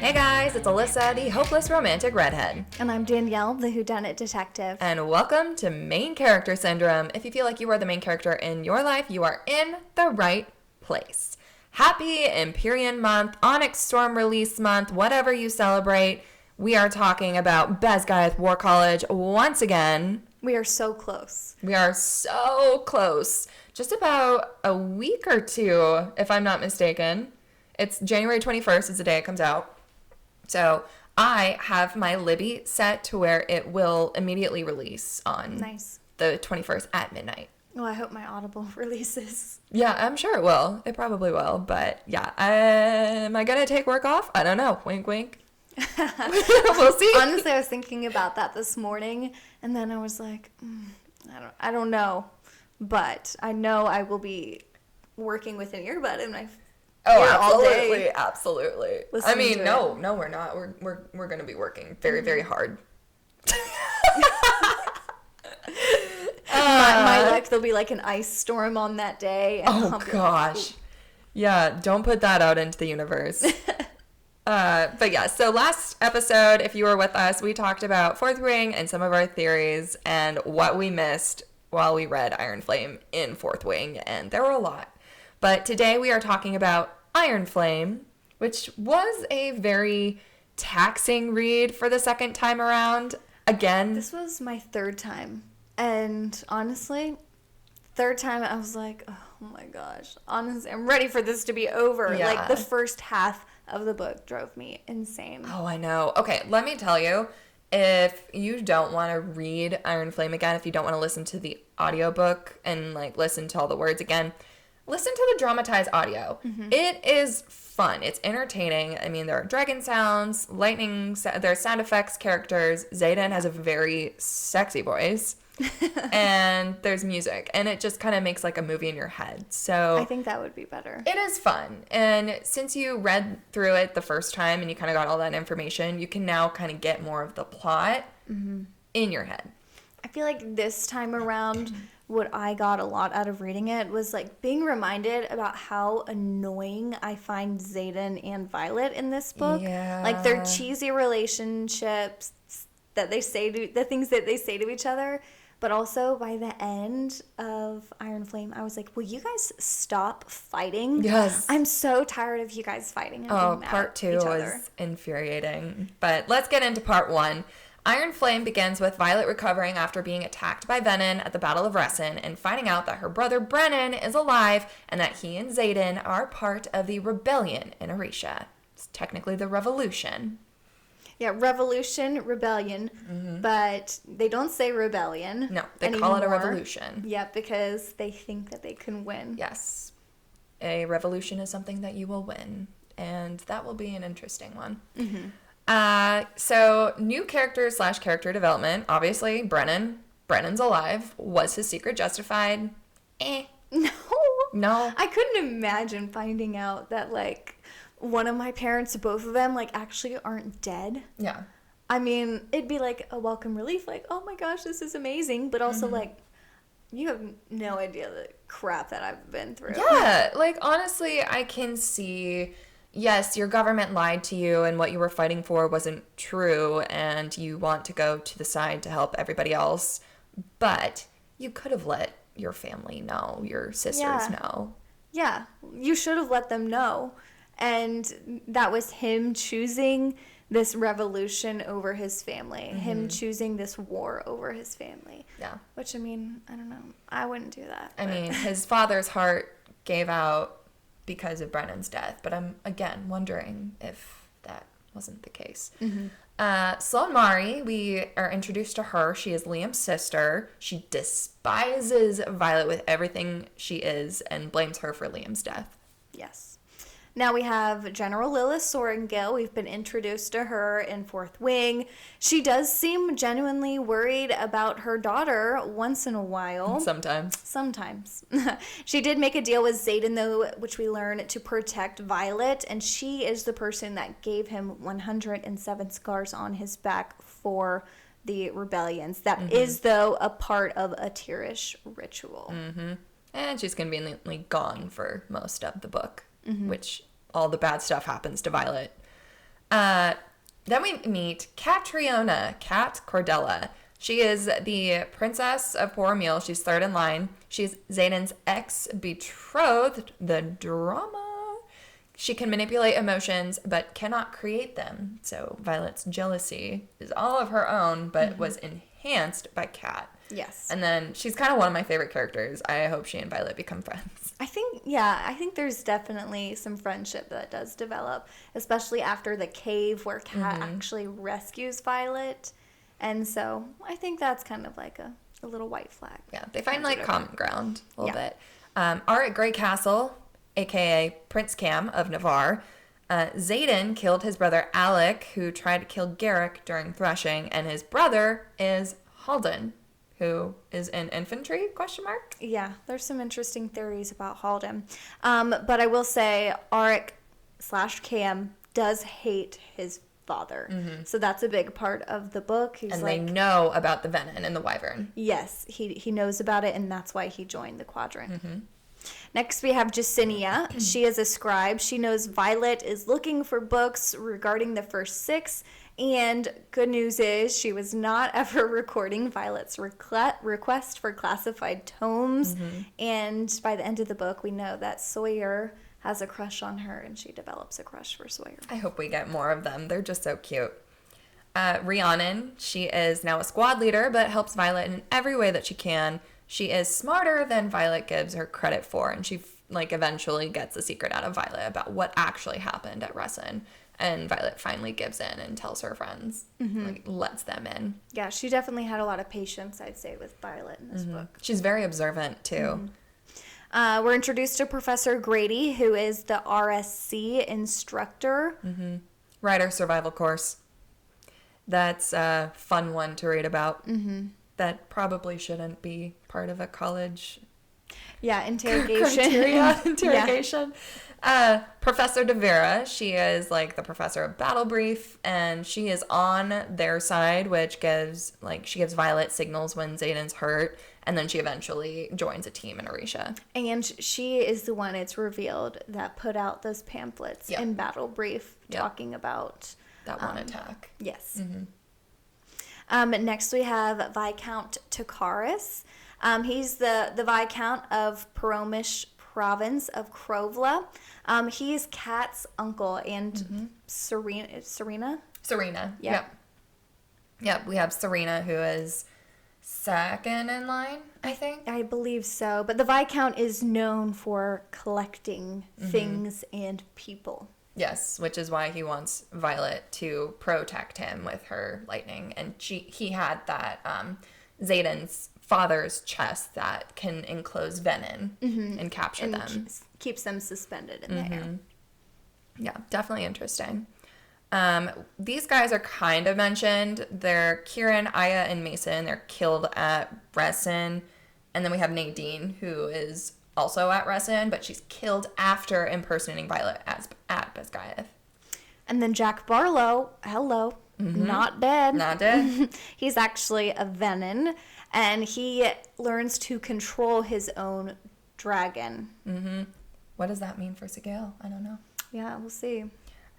Hey guys, it's Alyssa, the hopeless romantic redhead. And I'm Danielle, the whodunit detective. And welcome to Main Character Syndrome. If you feel like you are the main character in your life, you are in the right place. Happy Empyrean month, Onyx Storm release month, whatever you celebrate. We are talking about Basgiath War College once again. We are so close. We are so close. Just about a week or two, if I'm not mistaken. It's January 21st is the day it comes out. So I have my Libby set to where it will immediately release on the 21st at midnight. Well, I hope my Audible releases. Yeah, I'm sure it will. It probably will. But yeah, am I going to take work off? I don't know. Wink, wink. We'll see. Honestly, I was thinking about that this morning, and then I was like, I don't know. But I know I will be working with an earbud in my absolutely, absolutely. I mean, no, we're not. We're going to be working very, very hard. My luck, there'll be like an ice storm on that day. And gosh. Yeah, don't put that out into the universe. But yeah, so last episode, if you were with us, we talked about Fourth Wing and some of our theories and what we missed while we read Iron Flame in Fourth Wing, and there were a lot. But today we are talking about Iron Flame, which was a very taxing read for the second time around. Again, this was my third time. And honestly, third time I was like, oh my gosh. Honestly, I'm ready for this to be over. Yeah. Like the first half of the book drove me insane. Oh, I know. Okay, let me tell you, if you don't want to read Iron Flame again, if you don't want to listen to the audiobook and like listen to all the words again, listen to the dramatized audio. Mm-hmm. It is fun. It's entertaining. I mean, there are dragon sounds, lightning, there are sound effects, characters. Xaden has a very sexy voice. And there's music. And it just kind of makes like a movie in your head. So I think that would be better. It is fun. And since you read through it the first time and you kind of got all that information, you can now kind of get more of the plot in your head. I feel like this time around, what I got a lot out of reading it was like being reminded about how annoying I find Xaden and Violet in this book. Yeah. Like their cheesy relationships that they say the things that they say to each other. But also by the end of Iron Flame, I was like, will you guys stop fighting? Yes. I'm so tired of you guys fighting and being mad part at 2 each was other. infuriating. But let's get into part 1. Iron Flame begins with Violet recovering after being attacked by Venom at the Battle of Resin and finding out that her brother Brennan is alive and that he and Xaden are part of the rebellion in Arisha. It's technically the revolution. Yeah, revolution, rebellion, but they don't say rebellion. No, they anymore. call it a revolution. Yeah, because they think that they can win. Yes. A revolution is something that you will win, and that will be an interesting one. So new character / character development. Obviously, Brennan's alive. Was his secret justified? No. I couldn't imagine finding out that, like, one of my parents, both of them, like, actually aren't dead. Yeah. I mean, it'd be, like, a welcome relief. Like, oh, my gosh, this is amazing. But also, like, you have no idea the crap that I've been through. Yeah. Like, honestly, I can see... Yes, your government lied to you and what you were fighting for wasn't true and you want to go to the side to help everybody else. But you could have let your family know, your sisters know. Yeah, you should have let them know. And that was him choosing this revolution over his family. Him choosing this war over his family. Yeah. Which, I mean, I don't know. I wouldn't do that. I mean, his father's heart gave out because of Brennan's death, but I'm again wondering if that wasn't the case. Sloane Mari, we are introduced to her. She is Liam's sister. She despises Violet with everything she is and blames her for Liam's death. Yes. Now we have General Lilith Sorrengill. We've been introduced to her in Fourth Wing. She does seem genuinely worried about her daughter once in a while. Sometimes. She did make a deal with Xaden, though, which we learn to protect Violet, and she is the person that gave him 107 scars on his back for the rebellions. That is, though, a part of a Tirish ritual. And she's conveniently gone for most of the book. Which all the bad stuff happens to Violet. Then we meet Catriona, Cat Cordella. She is the princess of Poor Meal. She's third in line. She's Xaden's ex-betrothed, the drama. She can manipulate emotions, but cannot create them. So Violet's jealousy is all of her own, but was enhanced by Cat. Yes. And then she's kind of one of my favorite characters. I hope she and Violet become friends. I think there's definitely some friendship that does develop, especially after the cave where Cat actually rescues Violet. And so I think that's kind of like a little white flag. Yeah, they find like common ground a little bit. Are at Grey Castle, aka Prince Cam of Navarre. Xaden killed his brother Alec, who tried to kill Garrick during threshing, and his brother is Halden, who is in infantry, ? Yeah, there's some interesting theories about Halden. But I will say Auric/Cam does hate his father. So that's a big part of the book. He's and they know about the venom and the wyvern. Yes, he knows about it, and that's why he joined the quadrant. Next, we have Jacinia. She is a scribe. She knows Violet is looking for books regarding the first 6, and good news is she was not ever recording Violet's request for classified tomes, and by the end of the book, we know that Sawyer has a crush on her, and she develops a crush for Sawyer. I hope we get more of them. They're just so cute. Rhiannon, she is now a squad leader, but helps Violet in every way that she can. She is smarter than Violet gives her credit for, and she eventually gets the secret out of Violet about what actually happened at Resson. And Violet finally gives in and tells her friends, lets them in. Yeah, she definitely had a lot of patience, I'd say, with Violet in this book. She's very observant, too. We're introduced to Professor Grady, who is the RSC instructor. Writer survival course. That's a fun one to read about. That probably shouldn't be part of a college interrogation. Professor De Vera, she is like the professor of Battle Brief, and she is on their side, which gives Violet signals when Xaden's hurt, and then she eventually joins a team in Orisha. And she is the one, it's revealed, that put out those pamphlets in Battle Brief talking about that one attack. Yes. Next we have Viscount Takaris. He's the Viscount of Paromish province of Krovla. He's Kat's uncle, and Serena? Serena. Yep. We have Serena, who is second in line, I think. I believe so. But the Viscount is known for collecting things and people. Yes, which is why he wants Violet to protect him with her lightning. And he had that Xaden's father's chest that can enclose venom and capture them. Keeps them suspended in the air. Yeah, definitely interesting. These guys are kind of mentioned. They're Kieran, Aya, and Mason. They're killed at Resson. And then we have Nadine, who is also at Resson, but she's killed after impersonating Violet at Basgiath. And then Jack Barlow, not dead. Not dead. He's actually a Venin, and he learns to control his own dragon. What does that mean for Sigil? I don't know. Yeah, we'll see.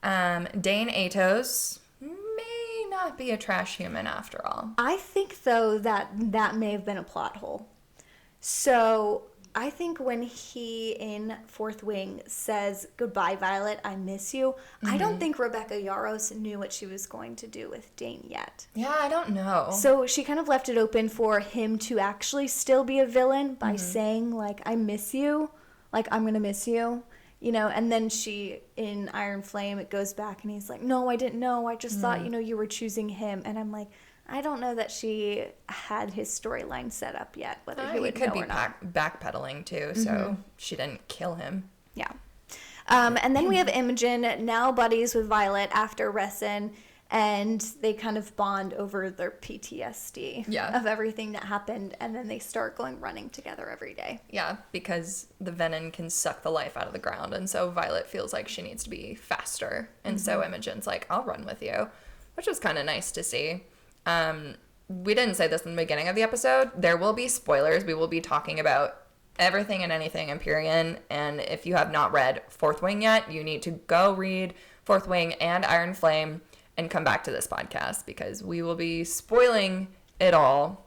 Dane Atos may not be a trash human after all. I think, though, that may have been a plot hole. So I think when he, in Fourth Wing, says, "Goodbye, Violet, I miss you," I don't think Rebecca Yarros knew what she was going to do with Dane yet. Yeah, I don't know. So she kind of left it open for him to actually still be a villain by saying, like, "I miss you," like, "I'm going to miss you," you know, and then she, in Iron Flame, it goes back and he's like, "No, I didn't know. I just thought, you were choosing him." And I'm like, I don't know that she had his storyline set up yet, whether he would know or not. He could be backpedaling too, so she didn't kill him. Yeah. And then we have Imogen, now buddies with Violet after Resson, and they kind of bond over their PTSD of everything that happened, and then they start going running together every day. Yeah, because the venom can suck the life out of the ground, and so Violet feels like she needs to be faster, and so Imogen's like, "I'll run with you," which was kind of nice to see. We didn't say this in the beginning of the episode. There will be spoilers. We will be talking about everything and anything Empyrean, and if you have not read Fourth Wing yet, you need to go read Fourth Wing and Iron Flame and come back to this podcast because we will be spoiling it all.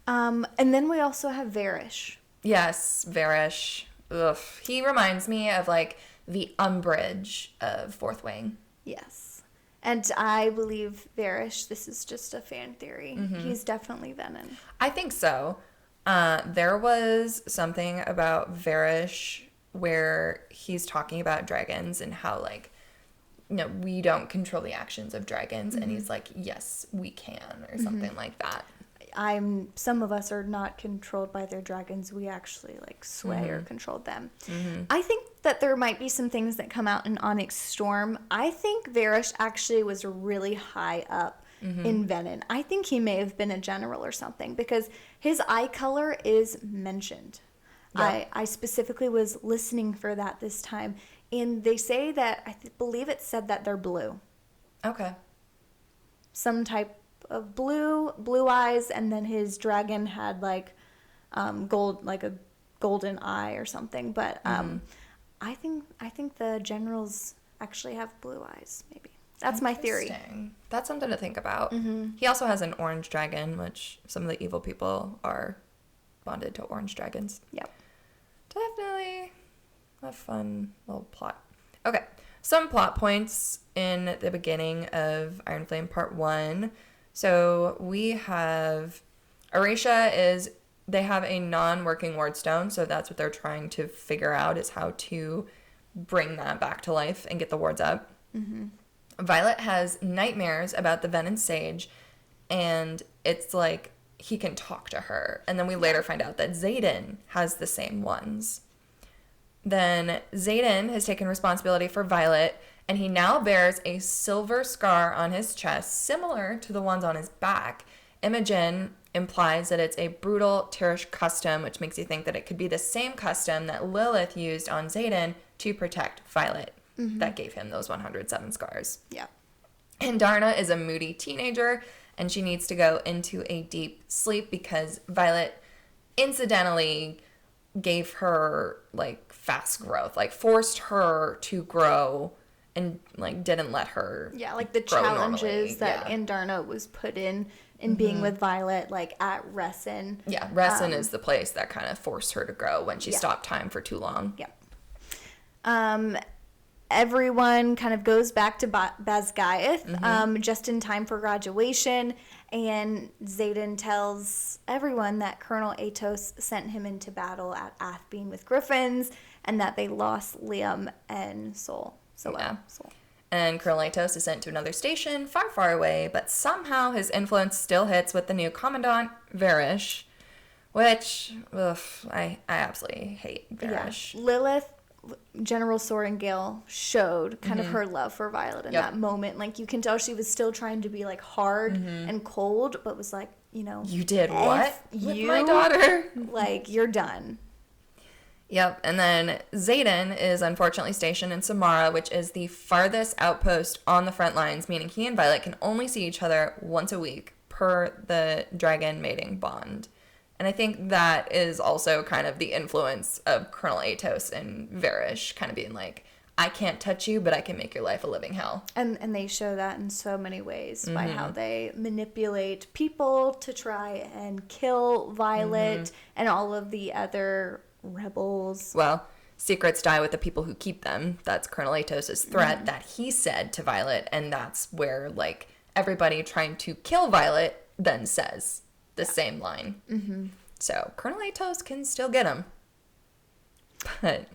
And then we also have Varish. Yes, Varish. Ugh. He reminds me of, like, the Umbridge of Fourth Wing. Yes. And I believe Varish, this is just a fan theory. He's definitely Venom. I think so. There was something about Varish where he's talking about dragons and how, like, no, we don't control the actions of dragons. And he's like, yes, we can, or something like that. Some of us are not controlled by their dragons. We actually like sway or control them. I think that there might be some things that come out in Onyx Storm. I think Varish actually was really high up in Venom. I think he may have been a general or something because his eye color is mentioned. Yeah. I specifically was listening for that this time. And they say that, I believe it said that they're blue. Okay. Some type of blue eyes, and then his dragon had like gold, like a golden eye or something. But I think the generals actually have blue eyes. Maybe that's my theory. That's something to think about. He also has an orange dragon, which some of the evil people are bonded to orange dragons. Yep. Definitely a fun little plot. Okay, some plot points in the beginning of Iron Flame Part 1. So we have Arisha they have a non-working wardstone, so that's what they're trying to figure out is how to bring that back to life and get the wards up. Violet has nightmares about the Venom Sage, and it's like he can talk to her. And then we later find out that Xaden has the same ones. Then Xaden has taken responsibility for Violet, and he now bears a silver scar on his chest, similar to the ones on his back. Imogen implies that it's a brutal Tirish custom, which makes you think that it could be the same custom that Lilith used on Xaden to protect Violet. That gave him those 107 scars. Yeah. And Darna is a moody teenager, and she needs to go into a deep sleep because Violet incidentally gave her, like, fast growth, like, forced her to grow and, like, didn't let her like the challenges that Darna was put in being with Violet, like, at Ressin. Yeah, Ressin is the place that kind of forced her to grow when she stopped time for too long. Yeah. Everyone kind of goes back to Basgiath just in time for graduation, and Xaden tells everyone that Colonel Atos sent him into battle at Athbean with Griffins, and that they lost Liam and Sol. And Colonel Atos is sent to another station far, far away, but somehow his influence still hits with the new Commandant, Varish, which, I absolutely hate Varish. Yeah. Lilith, General Sorengale, showed kind of her love for Violet in that moment. Like, you can tell she was still trying to be, like, hard and cold, but was like, you know, you did what with my daughter? Like, you're done. Yep, and then Xaden is unfortunately stationed in Samara, which is the farthest outpost on the front lines, meaning he and Violet can only see each other once a week per the dragon mating bond. And I think that is also kind of the influence of Colonel Atos and Varish kind of being like, I can't touch you, but I can make your life a living hell. And they show that in so many ways by how they manipulate people to try and kill Violet and all of the other rebels. Well, secrets die with the people who keep them. That's Colonel Atos' threat that he said to Violet, and that's where, like, everybody trying to kill Violet then says the same line. So Colonel Atos can still get him. But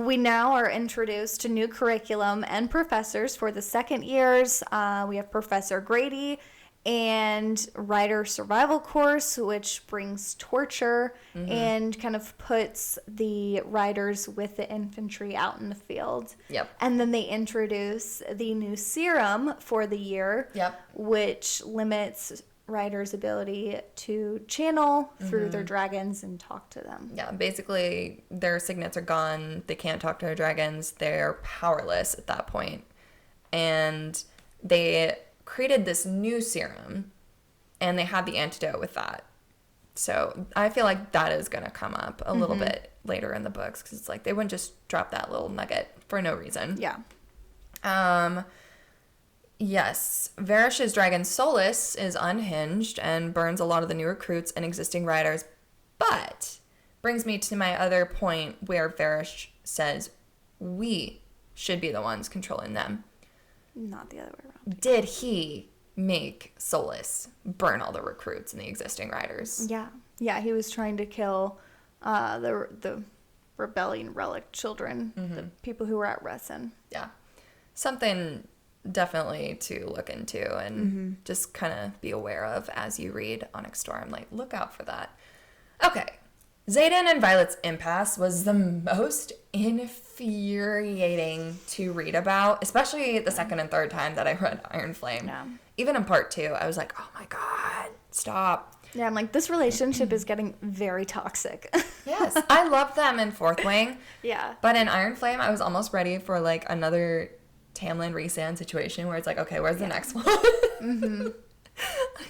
we now are introduced to new curriculum and professors for the second years. We have Professor Grady and Rider Survival Course, which brings torture and kind of puts the riders with the infantry out in the field. Yep. And then they introduce the new serum for the year, which limits riders' ability to channel through their dragons and talk to them. Yeah, basically their signets are gone. They can't talk to their dragons. They're powerless at that point. And they created this new serum, and they had the antidote with that. So I feel like that is going to come up a little bit later in the books, because it's like they wouldn't just drop that little nugget for no reason. Yeah. Yes, Varish's dragon Solus is unhinged and burns a lot of the new recruits and existing riders, but brings me to my other point where Varish says we should be the ones controlling them. Not the other way around. Did he make Solus burn all the recruits and the existing riders? Yeah. Yeah, he was trying to kill the rebellion relic children, the people who were at Resin. Yeah. Something definitely to look into and just kind of be aware of as you read Onyx Storm. Like, look out for that. Okay. Xaden and Violet's impasse was the most infuriating to read about, especially the second and third time that I read Iron Flame. Yeah. Even in part 2, I was like, oh my god, stop. Yeah, I'm like, this relationship is getting very toxic. Yes, I love them in Fourth Wing. Yeah. But in Iron Flame, I was almost ready for, like, another Tamlin Rhysand situation where it's like, okay, where's the next one?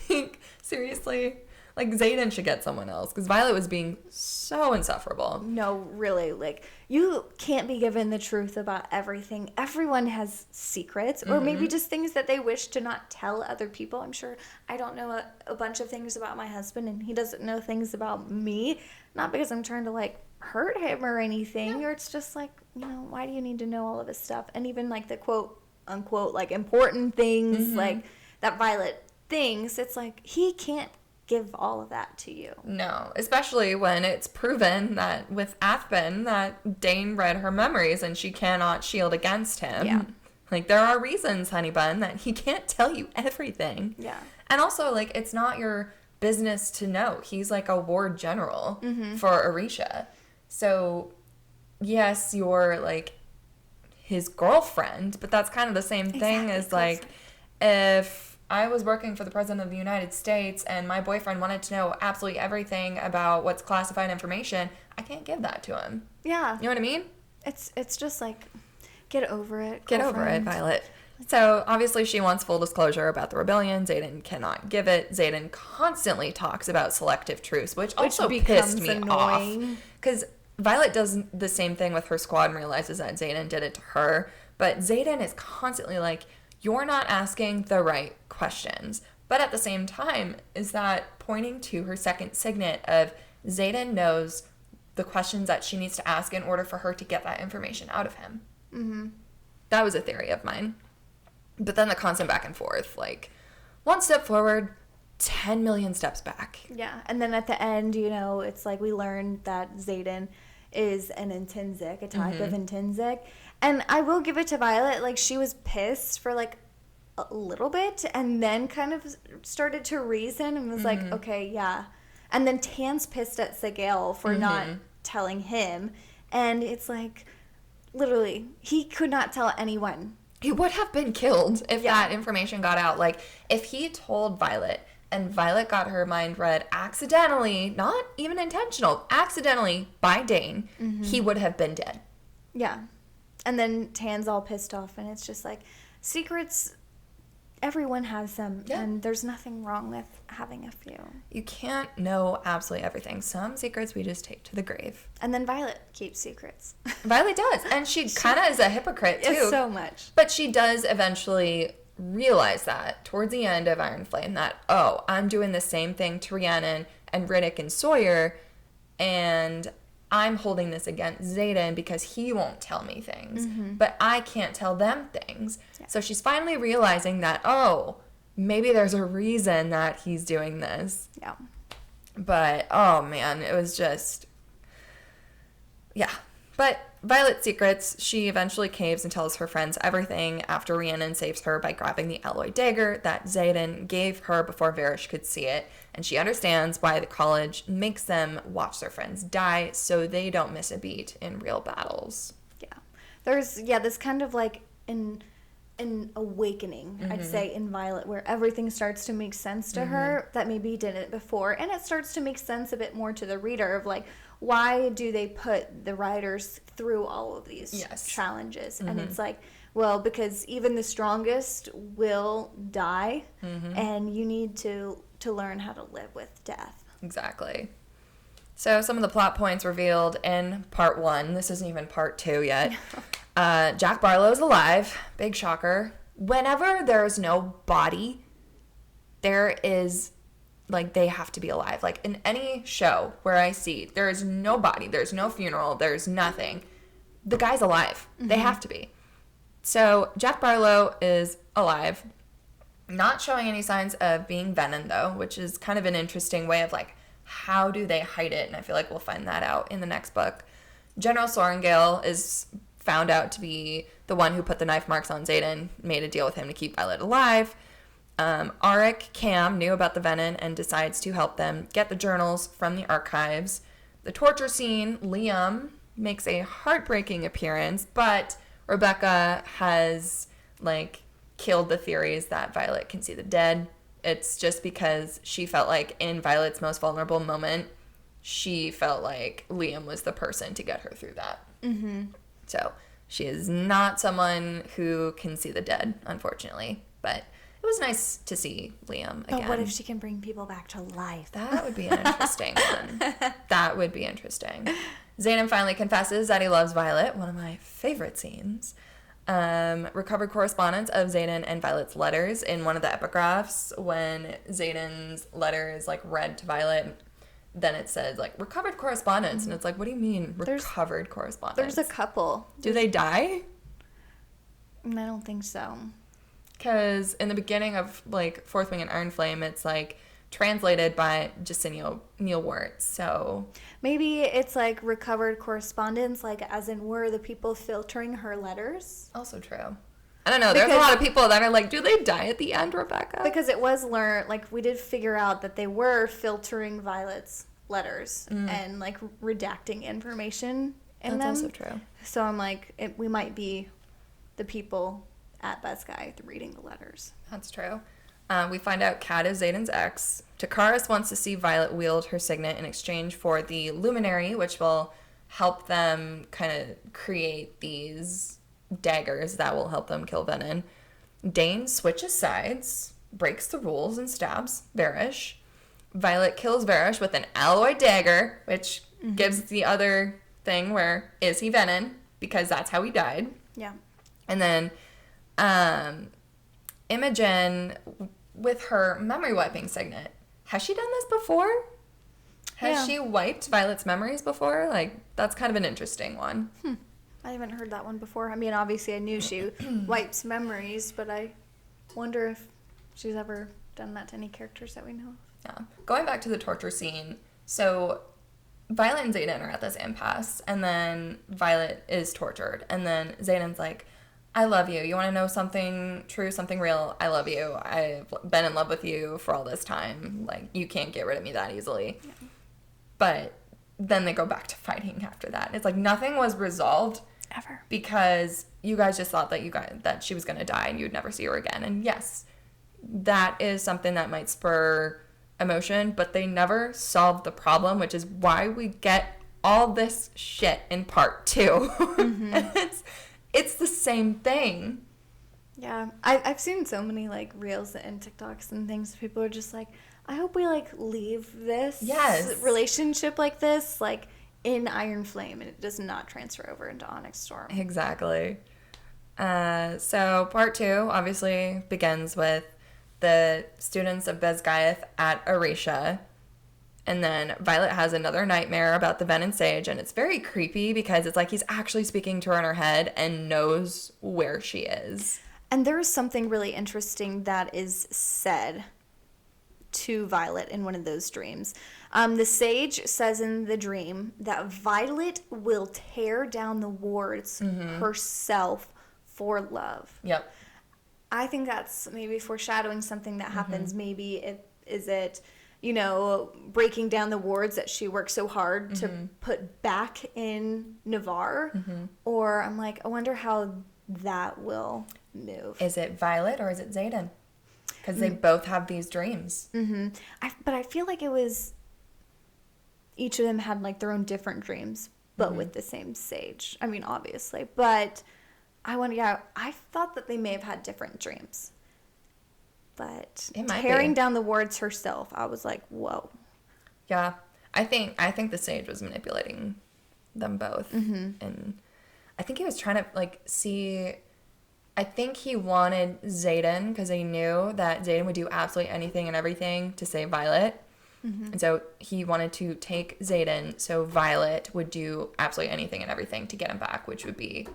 Like, seriously? Like, Xaden should get someone else, because Violet was being so insufferable. No, really, like, you can't be given the truth about everything. Everyone has secrets, or maybe just things that they wish to not tell other people. I'm sure I don't know a bunch of things about my husband, and he doesn't know things about me. Not because I'm trying to, like, hurt him or anything, or it's just like, you know, why do you need to know all of his stuff? And even, like, the quote, unquote, like, important things, like, that Violet thinks, it's like, he can't give all of that to you. No, especially when it's proven that with Athben that Dane read her memories and she cannot shield against him. Yeah. Like, there are reasons, honey bun, that he can't tell you everything. Yeah. And also, like, it's not your business to know. He's like a ward general for Orisha. So, yes, you're, like, his girlfriend, but that's kind of the same thing as, like, if I was working for the President of the United States and my boyfriend wanted to know absolutely everything about what's classified information, I can't give that to him. Yeah. You know what I mean? It's just like, get over it. Get over it, Violet. So, obviously, she wants full disclosure about the rebellion. Xaden cannot give it. Xaden constantly talks about selective truce, which also pissed me off. Because Violet does the same thing with her squad and realizes that Xaden did it to her. But Xaden is constantly like, you're not asking the right questions. But at the same time, is that pointing to her second signet of Xaden knows the questions that she needs to ask in order for her to get that information out of him. Mm-hmm. That was a theory of mine. But then the constant back and forth, like, one step forward, 10 million steps back. Yeah, and then at the end, you know, it's like we learned that Xaden is an intrinsic, a type of intrinsic. And I will give it to Violet, like, she was pissed for, like, a little bit, and then kind of started to reason and was like, okay, yeah. And then Tan's pissed at Sigale for not telling him. And it's like, literally, he could not tell anyone. He would have been killed if that information got out. Like, if he told Violet and Violet got her mind read accidentally, not even intentional, accidentally by Dane, he would have been dead. Yeah. And then Tan's all pissed off, and it's just like, secrets, everyone has them, and there's nothing wrong with having a few. You can't know absolutely everything. Some secrets we just take to the grave. And then Violet keeps secrets. Violet does, and she kind of is a hypocrite, too. So much. But she does eventually realize that towards the end of Iron Flame, that, oh, I'm doing the same thing to Rhiannon and Riddick and Sawyer, and I'm holding this against Xaden because he won't tell me things. But I can't tell them things. Yeah. So she's finally realizing that, oh, maybe there's a reason that he's doing this. Yeah. But, oh, man, it was just... Yeah. But Violet's secrets, she eventually caves and tells her friends everything after Rhiannon saves her by grabbing the alloy dagger that Xaden gave her before Varish could see it. And she understands why the college makes them watch their friends die so they don't miss a beat in real battles. Yeah. There's, this kind of like an awakening, I'd say, in Violet, where everything starts to make sense to her that maybe didn't before. And it starts to make sense a bit more to the reader of like, why do they put the writers through all of these challenges? And it's like, well, because even the strongest will die, and you need to learn how to live with death. Exactly. So some of the plot points revealed in part 1. This isn't even part 2 yet. Jack Barlow's alive. Big shocker. Whenever there's no body, there is, like, they have to be alive. Like, in any show where I see there is no body, there's no funeral, there's nothing, the guy's alive. Mm-hmm. They have to be. So Jack Barlow is alive. Not showing any signs of being venom, though, which is kind of an interesting way of, like, how do they hide it? And I feel like we'll find that out in the next book. General Sorrengail is found out to be the one who put the knife marks on Xaden, made a deal with him to keep Violet alive. Auric Cam knew about the venom and decides to help them get the journals from the archives. The torture scene, Liam makes a heartbreaking appearance, but Rebecca has, like, killed the theories that Violet can see the dead. It's just because she felt like in Violet's most vulnerable moment, she felt like Liam was the person to get her through that. Mm-hmm. So she is not someone who can see the dead, unfortunately. But it was nice to see Liam again. But what if she can bring people back to life? That would be an interesting one. That would be interesting. Xaden finally confesses that he loves Violet, one of my favorite scenes. Recovered correspondence of Xaden and Violet's letters in one of the epigraphs. When Xaden's letter is, like, read to Violet, then it says, like, recovered correspondence. And it's like, what do you mean, recovered correspondence? There's a couple. Do they die? I don't think so. Because in the beginning of, like, Fourth Wing and Iron Flame, it's, like, translated by Jacinio Neilwort, so... Maybe it's, like, recovered correspondence, like, as in were the people filtering her letters? Also true. I don't know. There's a lot of people that are like, do they die at the end, Rebecca? Because it was learned, like, we did figure out that they were filtering Violet's letters and, like, redacting information in them. That's also true. So I'm like, we might be the people at Basgiath reading the letters. That's true. We find out Kat is Xaden's ex. Takaris wants to see Violet wield her signet in exchange for the Luminary, which will help them kind of create these daggers that will help them kill Venom. Dane switches sides, breaks the rules, and stabs Varish. Violet kills Varish with an alloy dagger, which gives the other thing where, is he Venom? Because that's how he died. Yeah. And then Imogen, with her memory wiping signet, has she done this before? Has she wiped Violet's memories before? Like, that's kind of an interesting one. I haven't heard that one before. I mean, obviously I knew she wipes memories, but I wonder if she's ever done that to any characters that we know of. Yeah. Going back to the torture scene, so Violet and Xaden are at this impasse, and then Violet is tortured, and then Xaden's like, I love you. You want to know something true, something real? I love you. I've been in love with you for all this time. Like, you can't get rid of me that easily. Yeah. But then they go back to fighting after that. It's like nothing was resolved. Ever. Because you guys just thought that she was going to die and you'd never see her again. And yes, that is something that might spur emotion, but they never solved the problem, which is why we get all this shit in part 2. Mm-hmm. And it's the same thing. Yeah. I've seen so many, like, reels and TikToks and things. People are just like, I hope we, like, leave this relationship like this, like, in Iron Flame, and it does not transfer over into Onyx Storm. Exactly. So part 2 obviously begins with the students of Basgiath at Aretia. And then Violet has another nightmare about the Venom Sage, and it's very creepy because it's like he's actually speaking to her in her head and knows where she is. And there's something really interesting that is said to Violet in one of those dreams. The sage says in the dream that Violet will tear down the wards herself for love. Yep. I think that's maybe foreshadowing something that happens. Maybe is it, you know, breaking down the wards that she worked so hard to put back in Navarre. Or I'm like, I wonder how that will move. Is it Violet or is it Xaden? Because they both have these dreams. But I feel like it was, each of them had, like, their own different dreams, but with the same sage. I mean, obviously. But I thought that they may have had different dreams. But tearing down the wards herself, I was like, whoa. Yeah. I think the sage was manipulating them both. And I think he was trying to, like, see... I think he wanted Xaden because he knew that Xaden would do absolutely anything and everything to save Violet. Mm-hmm. And so he wanted to take Xaden so Violet would do absolutely anything and everything to get him back, which would be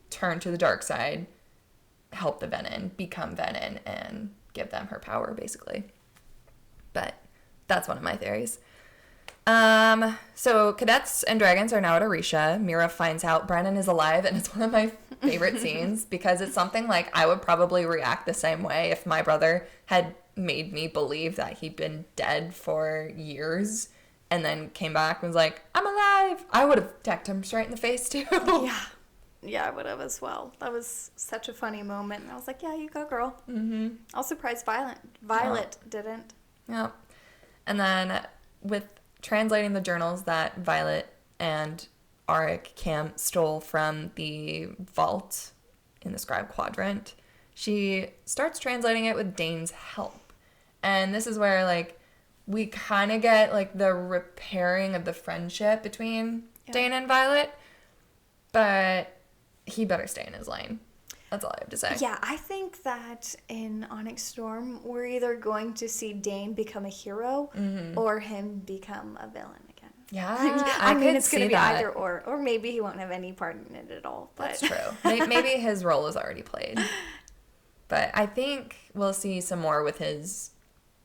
turn to the dark side, help the Venin, become Venin, and give them her power, basically. But that's one of my theories. So cadets and dragons are now at Orisha. Mira finds out Brennan is alive, and it's one of my favorite scenes because it's something like I would probably react the same way if my brother had made me believe that he'd been dead for years and then came back and was like, I'm alive. I would have decked him straight in the face too. Yeah, I would have as well. That was such a funny moment. And I was like, yeah, you go, girl. Mm-hmm. I was surprised Violet didn't. Yeah. And then with translating the journals that Violet and Auric Cam stole from the vault in the Scribe Quadrant, she starts translating it with Dane's help. And this is where, like, we kind of get, like, the repairing of the friendship between Dane and Violet. But he better stay in his lane. That's all I have to say. Yeah, I think that in Onyx Storm, we're either going to see Dane become a hero or him become a villain again. Yeah, I mean, it's going to be either or maybe he won't have any part in it at all. But. That's true. Maybe his role is already played. But I think we'll see some more with his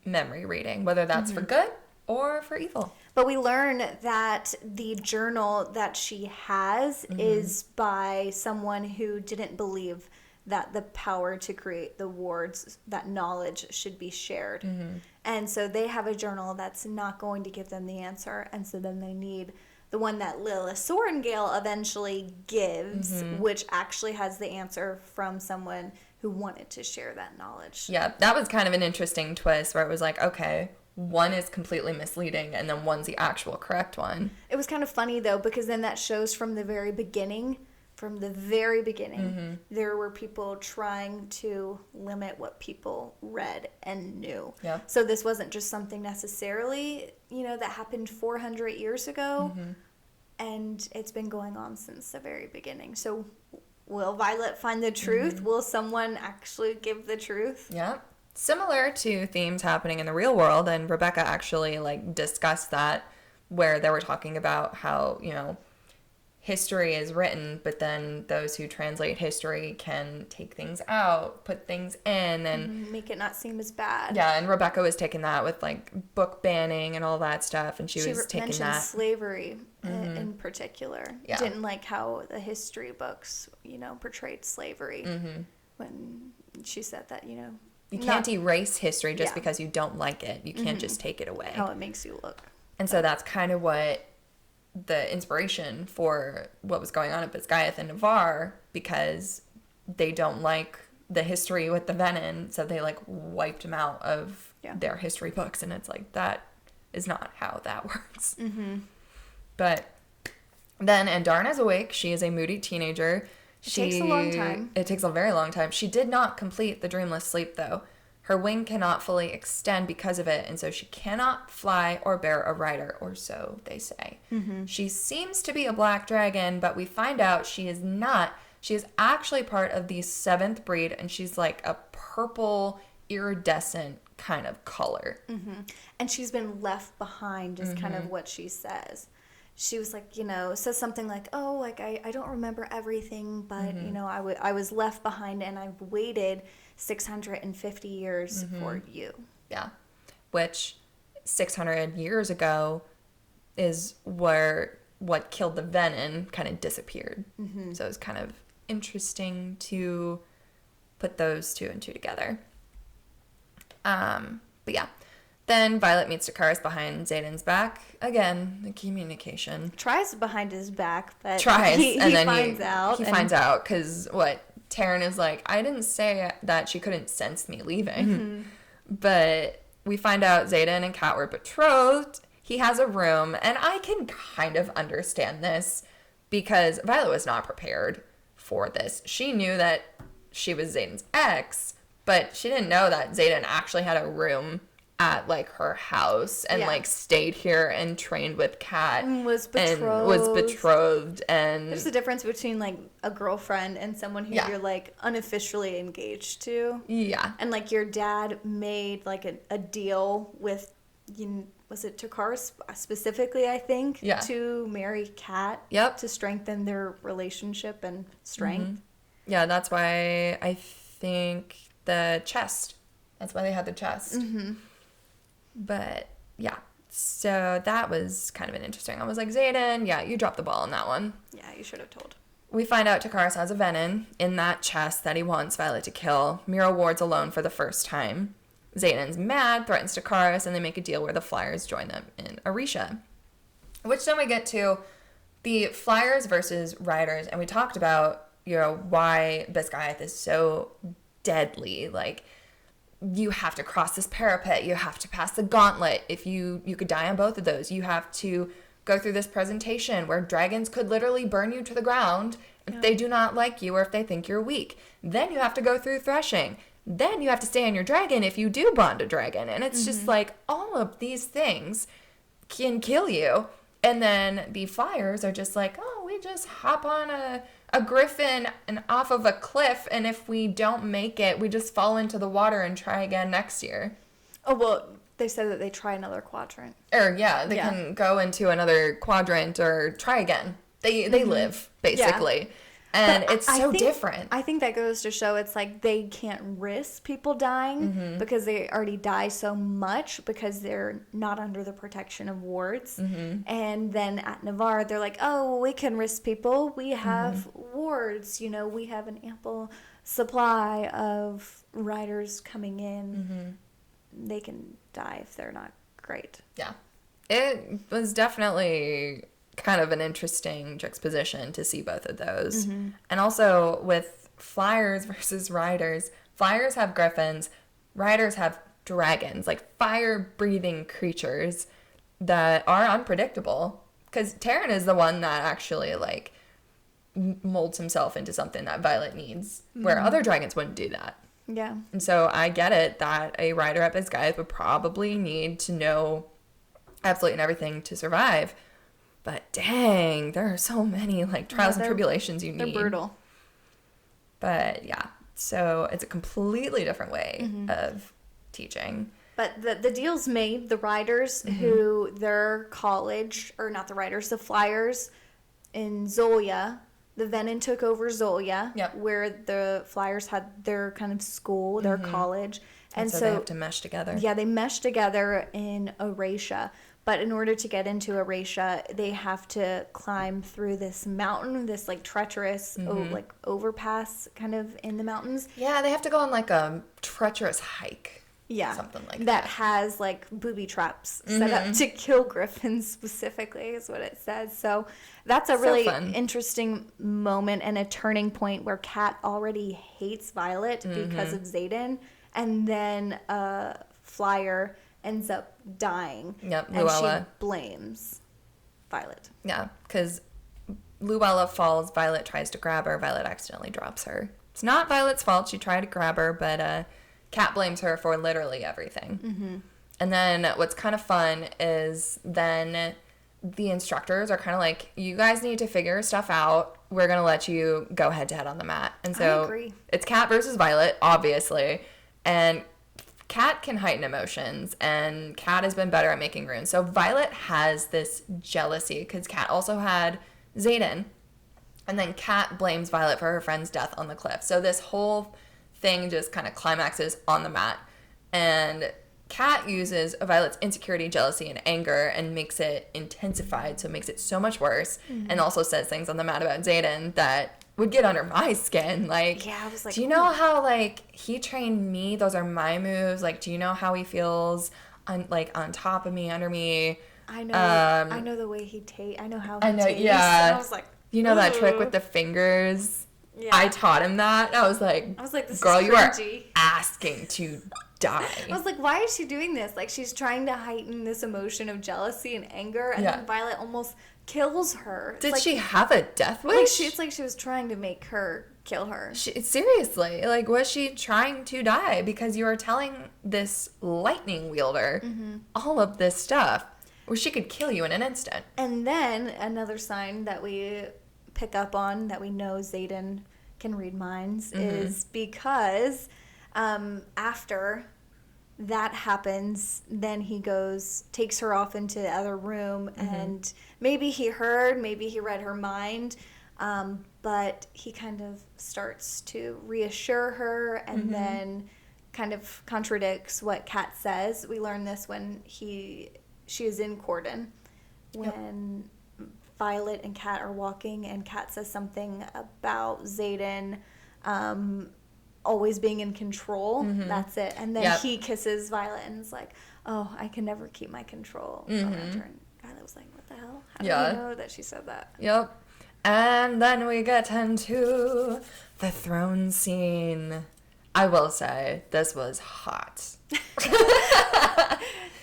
memory reading, whether that's for good or for evil. But we learn that the journal that she has is by someone who didn't believe that the power to create the wards, that knowledge should be shared. And so they have a journal that's not going to give them the answer. And so then they need the one that Lilith Sorengale eventually gives, which actually has the answer from someone who wanted to share that knowledge. Yeah, that was kind of an interesting twist where it was like, okay, one is completely misleading and then one's the actual correct one. It was kind of funny though, because then that shows from the very beginning, there were people trying to limit what people read and knew. Yeah. So this wasn't just something necessarily, that happened 400 years ago, and it's been going on since the very beginning. So will Violet find the truth? Will someone actually give the truth? Yeah. Similar to themes happening in the real world, and Rebecca actually discussed that, where they were talking about how, history is written, but then those who translate history can take things out, put things in, and make it not seem as bad. Yeah, and Rebecca was taking that with book banning and all that stuff, and she was taking mentioned that slavery in particular. Yeah. Didn't like how the history books, portrayed slavery when she said that, you can't erase history just because you don't like it. You can't just take it away. How it makes you look. And so that's kind of what the inspiration for what was going on at Basgiath and Navarre, because they don't like the history with the Venin, so they wiped them out of their history books, and it's that is not how that works. But then Andarna's awake. She is a moody teenager. It takes a long time. It takes a very long time. She did not complete the dreamless sleep, though. Her wing cannot fully extend because of it, and so she cannot fly or bear a rider, or so they say. She seems to be a black dragon, but we find out she is not. She is actually part of the 7th breed, and she's a purple, iridescent kind of color. And she's been left behind, is kind of what she says. She was says something I don't remember everything, but, I was left behind and I've waited 650 years for you. Yeah. Which 600 years ago is where what killed the Venin kind of disappeared. So it's kind of interesting to put those two and two together. But yeah. Then Violet meets Dracarys behind Xaden's back. Again, the communication. Tries behind his back, but he finds out. He finds out because Taryn is I didn't say that she couldn't sense me leaving. But we find out Xaden and Kat were betrothed. He has a room, and I can kind of understand this because Violet was not prepared for this. She knew that she was Xaden's ex, but she didn't know that Xaden actually had a room at like her house and like stayed here and trained with Kat and was betrothed. And there's a difference between like a girlfriend and someone who you're like unofficially engaged to. Yeah. And like your dad made like a deal with, was it Takara specifically, I think, to marry Kat. Yep. To strengthen their relationship and strength. Mm-hmm. Yeah, that's why I think the chest. That's why they had the chest. Mm-hmm. But, yeah. So that was kind of an interesting. I was like, Xaden, you dropped the ball on that one. Yeah, you should have told. We find out Takaris has a venom in that chest that he wants Violet to kill. Mira wards alone for the first time. Xaden's mad, threatens Takaris, and they make a deal where the Flyers join them in Arisha. Which then we get to the Flyers versus Riders, and we talked about, why Basgiath is so deadly. Like, you have to cross this parapet, you have to pass the gauntlet. If you could die on both of those. You have to go through this presentation where dragons could literally burn you to the ground if they do not like you or if they think you're weak. Then you have to go through threshing. Then you have to stay on your dragon if you do bond a dragon. And it's just like, all of these things can kill you. And then the Flyers are just like, oh, we just hop on a griffin and off of a cliff, and if we don't make it, we just fall into the water and try again next year. Oh, well, they said that they try another quadrant. Or, they can go into another quadrant or try again. They live, basically. Yeah. And it's so different. I think that goes to show it's like they can't risk people dying because they already die so much because they're not under the protection of wards. And then at Navarre, they're like, oh, we can risk people. We have wards. We have an ample supply of riders coming in. They can die if they're not great. Yeah. It was definitely kind of an interesting juxtaposition to see both of those. And also with Flyers versus Riders, Flyers have griffins, Riders have dragons, like fire-breathing creatures that are unpredictable. Because Terran is the one that actually like molds himself into something that Violet needs, where other dragons wouldn't do that. Yeah. And so I get it that a rider at Basgiath would probably need to know absolutely everything to survive. But dang, there are so many like trials and tribulations you need. They're brutal. But yeah, so it's a completely different way of teaching. But the deal's made. The Riders who their college, or not the Riders, the Flyers in Zolia, the Venom took over Zolia, where the Flyers had their kind of school, their college. And so they have to mesh together. Yeah, they mesh together in Arisha. But in order to get into Arisha, they have to climb through this mountain, this like treacherous like overpass kind of in the mountains. Yeah, they have to go on like a treacherous hike. Yeah. Something like that. That has like booby traps set up to kill griffins specifically is what it says. So that's a really interesting moment and a turning point where Kat already hates Violet because of Xaden. And then Flyer ends up dying. Yep, and Luella. she blames Violet. Yeah, because Luella falls, Violet tries to grab her, Violet accidentally drops her. It's not Violet's fault, she tried to grab her, but Kat blames her for literally everything. And then what's kind of fun is then the instructors are kind of like, you guys need to figure stuff out, we're going to let you go head to head on the mat. And so I agree. It's Kat versus Violet, obviously, and Kat can heighten emotions, and Kat has been better at making runes. So Violet has this jealousy, because Kat also had Xaden, and then Kat blames Violet for her friend's death on the cliff. So this whole thing just kind of climaxes on the mat, and Kat uses Violet's insecurity, jealousy, and anger and makes it intensified, so it makes it so much worse, and also says things on the mat about Xaden that would get under my skin. Like, yeah, I was like, do you know how, like, he trained me? Those are my moves. Like, do you know how he feels on top of me, under me? I know the way he I know how he tastes. Yeah. And I was like, you know that trick with the fingers? Yeah. I taught him that. I was like, this girl, is you are cringy. asking to die. I was like, why is she doing this? Like, she's trying to heighten this emotion of jealousy and anger, and then Violet almost kills her. Did she have a death wish? It's like she was trying to make her kill her. Seriously, like, was she trying to die? Because you are telling this lightning wielder all of this stuff, where she could kill you in an instant. And then another sign that we pick up on that we know Xaden can read minds is because after that happens, then he takes her off into the other room, and maybe he read her mind, but he kind of starts to reassure her and then kind of contradicts what Kat says. We learn this when she is in Corden, when Violet and Kat are walking, and Kat says something about Xaden always being in control. That's it. And then he kisses Violet and is like, oh, I can never keep my control. And Violet was like, what the hell? How do you know that she said that? Yep. And then we get into the throne scene. I will say, this was hot.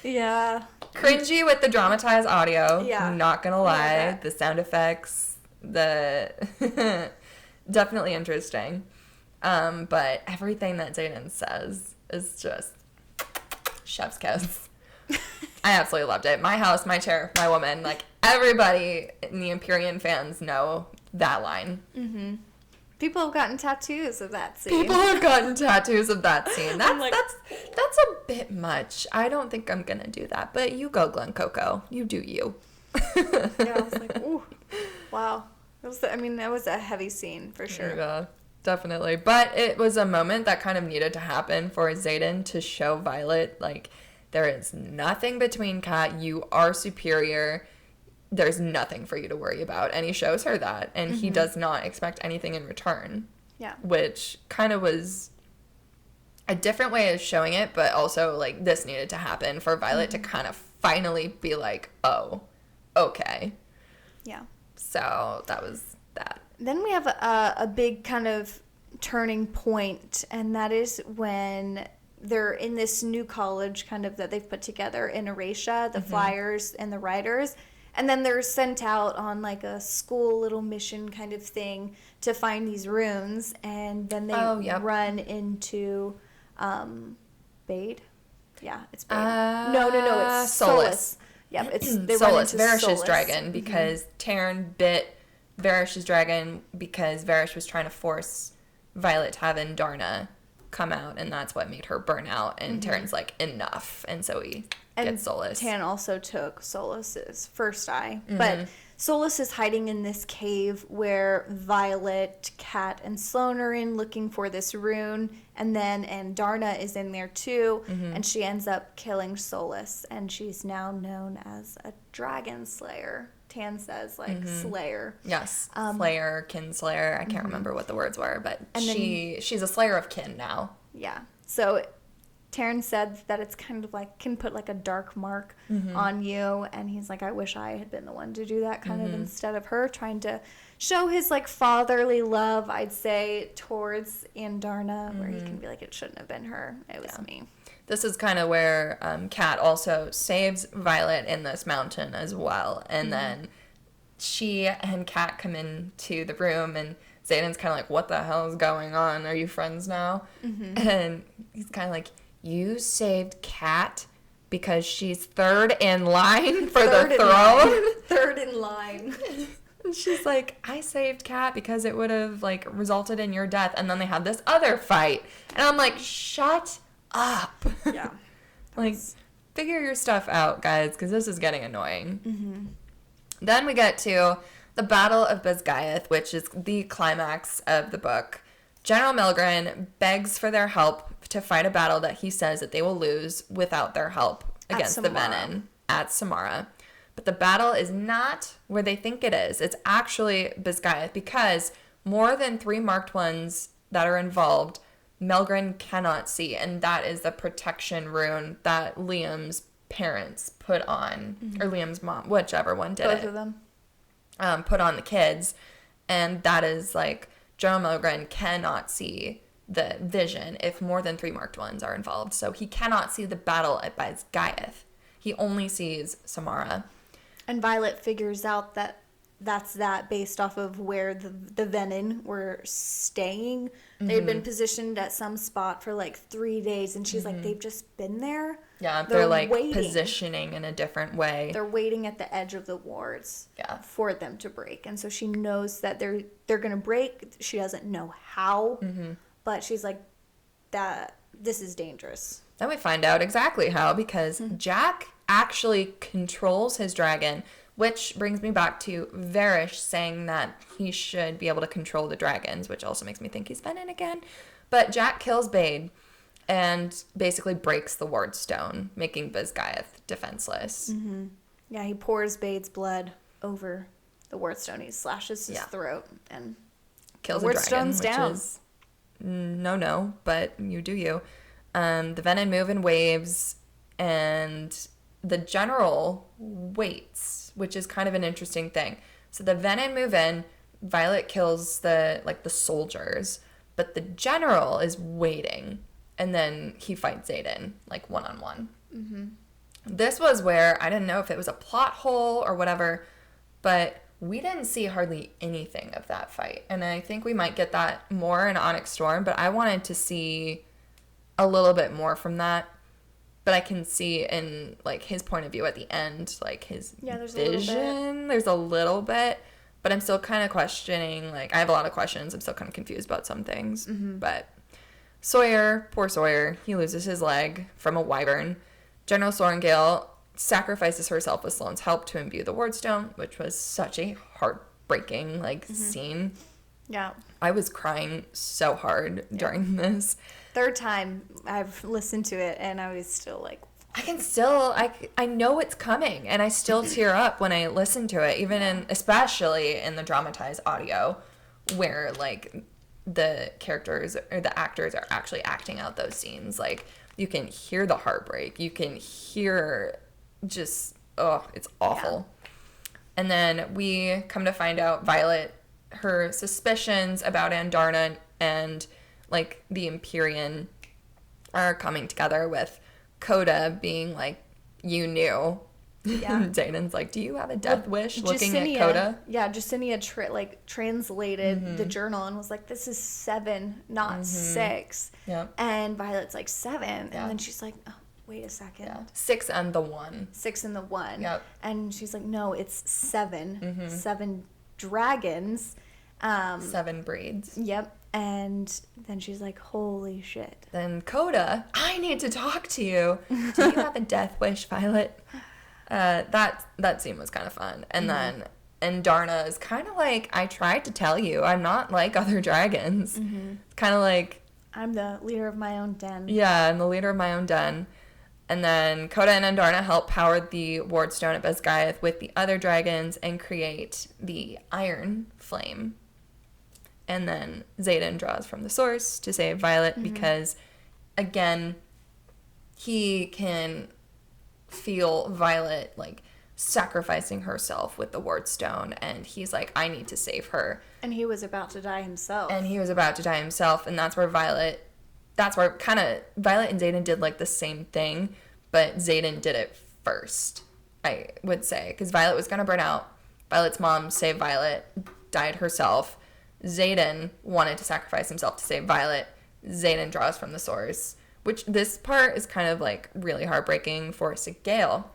Yeah. Cringy with the dramatized audio. Yeah. Not gonna lie. The sound effects, definitely interesting. But everything that Xaden says is just chef's kiss. I absolutely loved it. My house, my chair, my woman. Like, everybody in the Empyrean fans know that line. People have gotten tattoos of that scene. People have gotten tattoos of that scene. That's a bit much. I don't think I'm gonna do that. But you go, Glen Coco. You do you. Yeah, I was like, ooh, wow. That was a heavy scene for sure. Yeah, definitely. But it was a moment that kind of needed to happen for Xaden to show Violet, like, there is nothing between Kat. You are superior. There's nothing for you to worry about. And he shows her that. And he does not expect anything in return. Yeah. Which kind of was a different way of showing it, but also, like, this needed to happen for Violet to kind of finally be like, oh, okay. Yeah. So that was that. Then we have a big kind of turning point, and that is when they're in this new college kind of that they've put together in Erasia, the flyers and the writers. And then they're sent out on like a school little mission kind of thing to find these runes. And then they run into Bade. Yeah, it's Bade. No, it's Solus. Yep, they Solus, run into Varish's dragon, because Taryn bit Varish's dragon because Varish was trying to force Violet to have Indarna come out, and that's what made her burn out. And Taryn's like, enough. And so he gets Solus. Tan also took Solus's first eye. But Solus is hiding in this cave where Violet, Kat, and Sloane are in looking for this rune. And then Indarna is in there too. And she ends up killing Solus. And she's now known as a dragon slayer. Tan says, like, slayer. Yes, slayer, kinslayer. I can't remember what the words were, but she's a slayer of kin now. Yeah. So Taryn said that it's kind of like, can put like a dark mark on you. And he's like, I wish I had been the one to do that kind of instead of her, trying to show his like fatherly love, I'd say, towards Indarna, where he can be like, it shouldn't have been her. It was me. This is kind of where Kat also saves Violet in this mountain as well. And then she and Kat come into the room, and Xaden's kind of like, what the hell is going on? Are you friends now? And he's kind of like, you saved Kat because she's third in line for the throne? Third in line. And she's like, I saved Kat because it would have, like, resulted in your death. And then they had this other fight. And I'm like, shut up. Yeah. Like, figure your stuff out, guys, because this is getting annoying. Then we get to the Battle of Basgiath, which is the climax of the book. General Milgren begs for their help to fight a battle that he says that they will lose without their help against the Venin at Samara. But the battle is not where they think it is. It's actually Basgiath, because more than 3 marked ones that are involved, Milgren cannot see, and that is the protection rune that Liam's parents put on, or Liam's mom, whichever one did Both of them. Put on the kids, and that is like, General Milgren cannot see the vision if more than 3 marked ones are involved. So he cannot see the battle at Basgiath. He only sees Samara. And Violet figures out that that's based off of where the Venin were staying. They'd been positioned at some spot for like 3 days, and she's like, they've just been there? Yeah, they're like waiting. Positioning in a different way. They're waiting at the edge of the wards for them to break. And so she knows that they're going to break. She doesn't know how, but she's like, this is dangerous. Then we find out exactly how, because Jack actually controls his dragon, which brings me back to Varish saying that he should be able to control the dragons, which also makes me think he's Venin again. But Jack kills Bade and basically breaks the ward stone, making Basgiath defenseless. Yeah, he pours Bade's blood over the ward stone. He slashes his throat and kills the ward a dragon, stone's which down. Is no, but you do you. The Venin move in waves, and the general waits, which is kind of an interesting thing. So the Venin move in, Violet kills the soldiers, but the general is waiting, and then he fights Xaden, like, one-on-one. This was where I didn't know if it was a plot hole or whatever, but we didn't see hardly anything of that fight. And I think we might get that more in Onyx Storm, but I wanted to see a little bit more from that. But I can see in, like, his point of view at the end, like, his vision. There's a little bit. But I'm still kind of questioning. Like, I have a lot of questions. I'm still kind of confused about some things. But Sawyer, poor Sawyer, he loses his leg from a wyvern. General Sorrengail sacrifices herself with Sloane's help to imbue the wardstone, which was such a heartbreaking, like, scene. Yeah. I was crying so hard during this. Third time I've listened to it, and I was still like... I know it's coming, and I still tear up when I listen to it, especially in the dramatized audio, where, like, the characters or the actors are actually acting out those scenes. Like, you can hear the heartbreak. You can hear just, it's awful. Yeah. And then we come to find out Violet, her suspicions about Andarna and, like, the Empyrean are coming together with Coda being like, you knew. Yeah. Xaden's like, do you have a death wish? Looking at Coda. Yeah, Justinia translated the journal and was like, this is 7, not 6. Yeah. And Violet's like, 7. Yeah. And then she's like, oh, wait a second. Yeah. 6 and the 1. 6 and the 1. Yep. And she's like, no, it's 7. 7 dragons. 7 breeds. Yep. And then she's like, holy shit. Then Coda, I need to talk to you. Do you have a death wish, Violet? That scene was kind of fun. And then Andarna is kind of like, I tried to tell you, I'm not like other dragons. It's kind of like... I'm the leader of my own den. Yeah, I'm the leader of my own den. And then Coda and Andarna help power the wardstone at Basgiath with the other dragons and create the Iron Flame. And then Xaden draws from the source to save Violet because, again, he can feel Violet, like, sacrificing herself with the wardstone. And he's like, I need to save her. And he was about to die himself. And that's where Violet and Xaden did, like, the same thing. But Xaden did it first, I would say. Because Violet was going to burn out. Violet's mom saved Violet, died herself. Xaden wanted to sacrifice himself to save Violet. Xaden draws from the source, which this part is kind of, like, really heartbreaking for Sigale.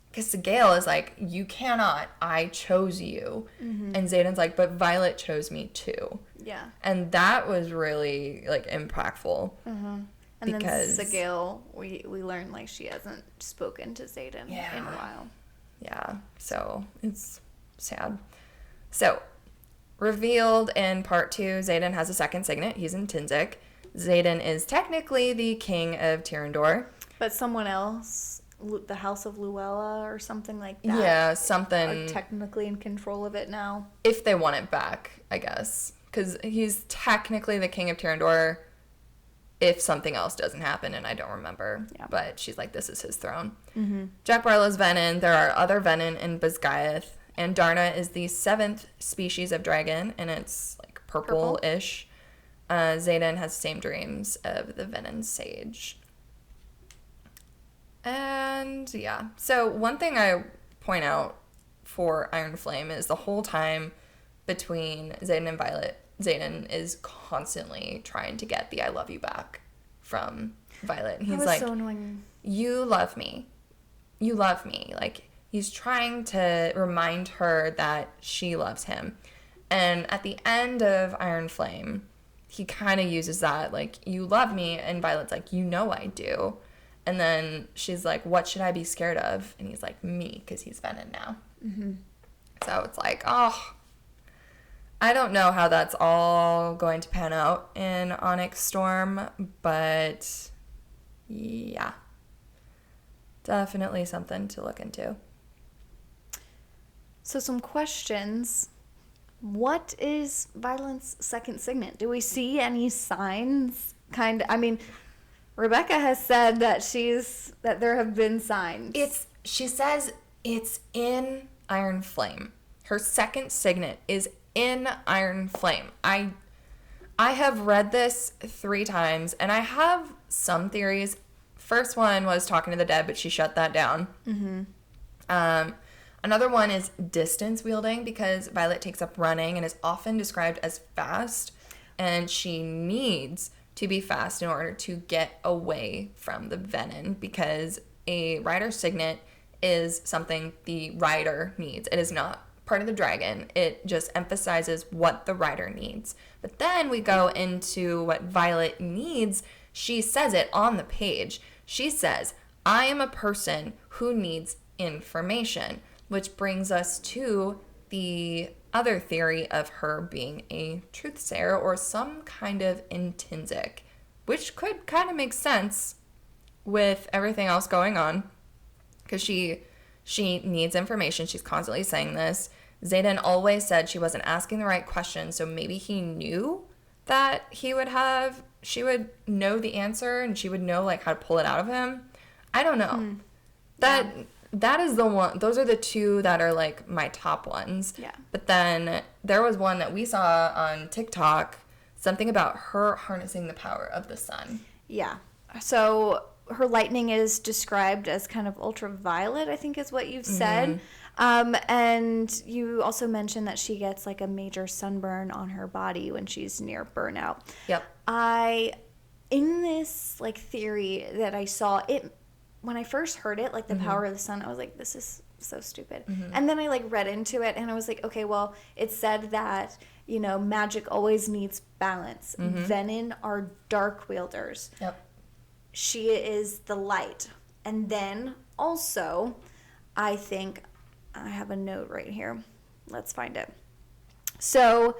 Because Sigale is like, you cannot, I chose you. And Xaden's like, but Violet chose me too. Yeah. And that was really, like, impactful. And because then Sigale, we learned, like, she hasn't spoken to Xaden in a while. Yeah. So it's sad. So... revealed in part 2, Xaden has a second signet. He's in Tinzik. Xaden is technically the king of Tyrrendor. But someone else, the House of Luella or something like that. Yeah, something. Are technically in control of it now. If they want it back, I guess. Because he's technically the king of Tyrrendor if something else doesn't happen, and I don't remember. Yeah. But she's like, this is his throne. Jack Barlow's Venin. There are other Venin in Basgiath. Andarna is the 7th species of dragon, and it's, like, purple-ish. Xaden has the same dreams of the Venom Sage. And yeah, so one thing I point out for Iron Flame is the whole time between Xaden and Violet, Xaden is constantly trying to get the I love you back from Violet. And he's like, so annoying. You love me. You love me. Like, he's trying to remind her that she loves him. And at the end of Iron Flame, he kind of uses that, like, you love me. And Violet's like, you know I do. And then she's like, what should I be scared of? And he's like, me, because he's Venom now. Mm-hmm. So it's like, oh, I don't know how that's all going to pan out in Onyx Storm, but yeah, definitely something to look into. So some questions. What is Violet's second signet? Do we see any signs? I mean, Rebecca has said that that there have been signs. She says it's in Iron Flame. Her second signet is in Iron Flame. I have read this 3 times, and I have some theories. First one was talking to the dead, but she shut that down. Mm-hmm. Another one is distance wielding, because Violet takes up running and is often described as fast, and she needs to be fast in order to get away from the Venom, because a rider signet is something the rider needs. It is not part of the dragon. It just emphasizes what the rider needs. But then we go into what Violet needs. She says it on the page. She says, I am a person who needs information, which brings us to the other theory of her being a truthsayer or some kind of intrinsic, which could kind of make sense with everything else going on, because she needs information. She's constantly saying this. Xaden always said she wasn't asking the right questions, so maybe he knew that she would know the answer, and she would know like how to pull it out of him. I don't know. That is the one. Those are the 2 that are like my top ones. Yeah. But then there was one that we saw on TikTok, something about her harnessing the power of the sun. Yeah. So her lightning is described as kind of ultraviolet, I think is what you've said. Mm-hmm. And you also mentioned that she gets like a major sunburn on her body when she's near burnout. Yep. In this like theory that I saw, when I first heard it, like the mm-hmm. power of the sun, I was like, this is so stupid. Mm-hmm. And then I like read into it and I was like, okay, well, it said that, magic always needs balance. Mm-hmm. Venom are dark wielders. Yep. She is the light. And then also, I think, I have a note right here. Let's find it. So,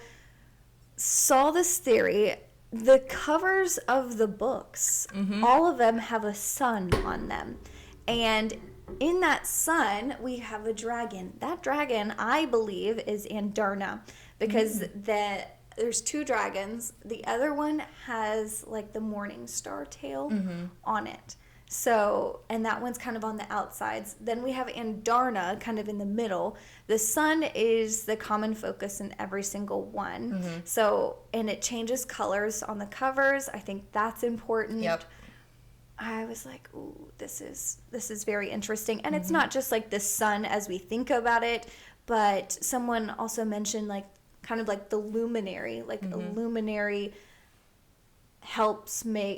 saw this theory. The covers of the books, mm-hmm. all of them have a sun on them. And in that sun, we have a dragon. That dragon, I believe, is Andarna, because mm-hmm. There's 2 dragons. The other one has like the morning star tail mm-hmm. on it. So, and that one's kind of on the outsides. Then we have Andarna kind of in the middle. The sun is the common focus in every single one. Mm-hmm. So, and it changes colors on the covers. I think that's important. Yep. I was like, ooh, this is very interesting. And mm-hmm. it's not just like the sun as we think about it, but someone also mentioned like kind of like the luminary, like mm-hmm. a luminary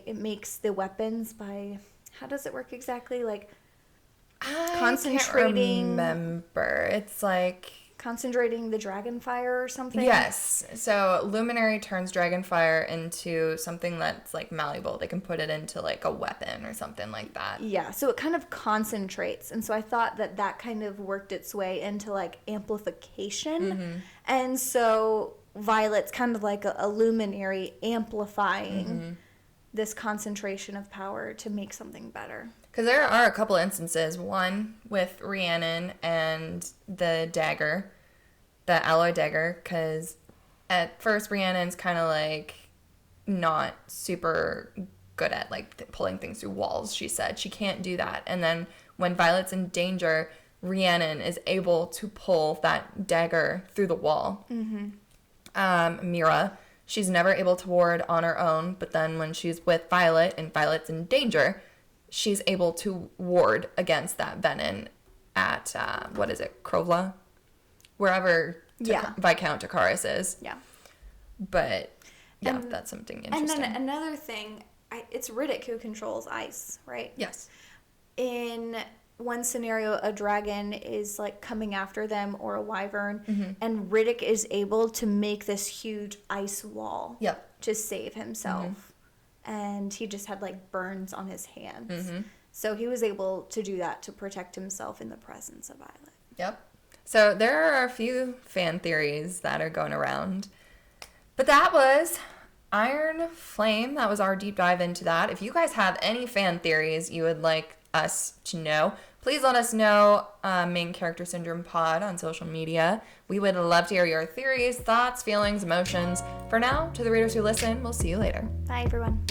makes the weapons by... How does it work exactly? Like concentrating. I can't remember. It's like concentrating the dragon fire or something. Yes. So luminary turns dragon fire into something that's like malleable. They can put it into like a weapon or something like that. Yeah. So it kind of concentrates, and so I thought that kind of worked its way into like amplification, mm-hmm. and so Violet's kind of like a luminary amplifying. Mm-hmm. This concentration of power to make something better. Because there are a couple instances. One with Rhiannon and the dagger, the alloy dagger, because at first Rhiannon's kind of like not super good at like pulling things through walls, she said. She can't do that. And then when Violet's in danger, Rhiannon is able to pull that dagger through the wall. Mm-hmm. Mira, She's never able to ward on her own, but then when she's with Violet and Violet's in danger, she's able to ward against that venom at, Krovla? Wherever Viscount Takaris is. Yeah. But, that's something interesting. And then another thing, it's Riddick who controls ice, right? Yes. In one scenario, a dragon is like coming after them, or a wyvern, and Riddick is able to make this huge ice wall to save himself. And he just had like burns on his hands. So he was able to do that to protect himself in the presence of Violet. Yep. So there are a few fan theories that are going around. But that was Iron Flame. That was our deep dive into that. If you guys have any fan theories you would like us to know, please let us know, Main Character Syndrome Pod on social media. We would love to hear your theories, thoughts, feelings, emotions. For now, to the readers who listen, we'll see you later. Bye, everyone.